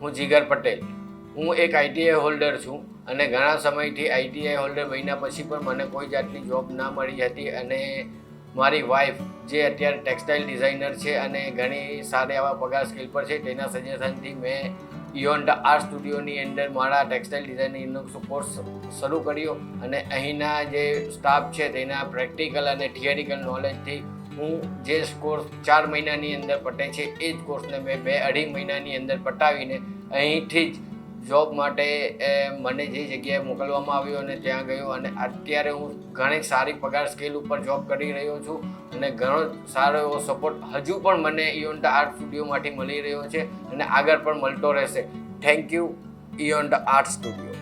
હું જીગર પટેલ. હું એક આઈટીઆઈ હોલ્ડર છું અને ઘણા સમયથી આઈટીઆઈ હોલ્ડર બન્યા પછી પણ મને કોઈ જાતની જોબ ના મળી હતી અને મારી વાઈફ જે અત્યારે ટેક્સટાઇલ ડિઝાઇનર છે અને ઘણી સારા એવા પગાર સ્કેલ પર છે, તેના સજેશનથી મેં ઇયોન ધ આર્ટ સ્ટુડિયોની અંદર મારા ટેક્સટાઇલ ડિઝાઇનિંગનો કોર્સ શરૂ કર્યો અને અહીંના જે સ્ટાફ છે તેના પ્રેક્ટિકલ અને થિયરિકલ નોલેજથી હું જે કોર્સ 4 મહિનાની અંદર પટે છે એ જ કોર્સને મેં 2-2.5 મહિનાની અંદર પટાવીને અહીંથી જ જોબ માટે મને જે જગ્યાએ મોકલવામાં આવ્યો અને ત્યાં ગયો અને અત્યારે હું ઘણી સારી પગાર સ્કેલ ઉપર જોબ કરી રહ્યો છું અને ઘણો સારો એવો સપોર્ટ હજુ પણ મને ઇયોન ધ આર્ટ સ્ટુડિયોમાંથી મળી રહ્યો છે અને આગળ પણ મળતો રહેશે. Thank you Eon the art studio.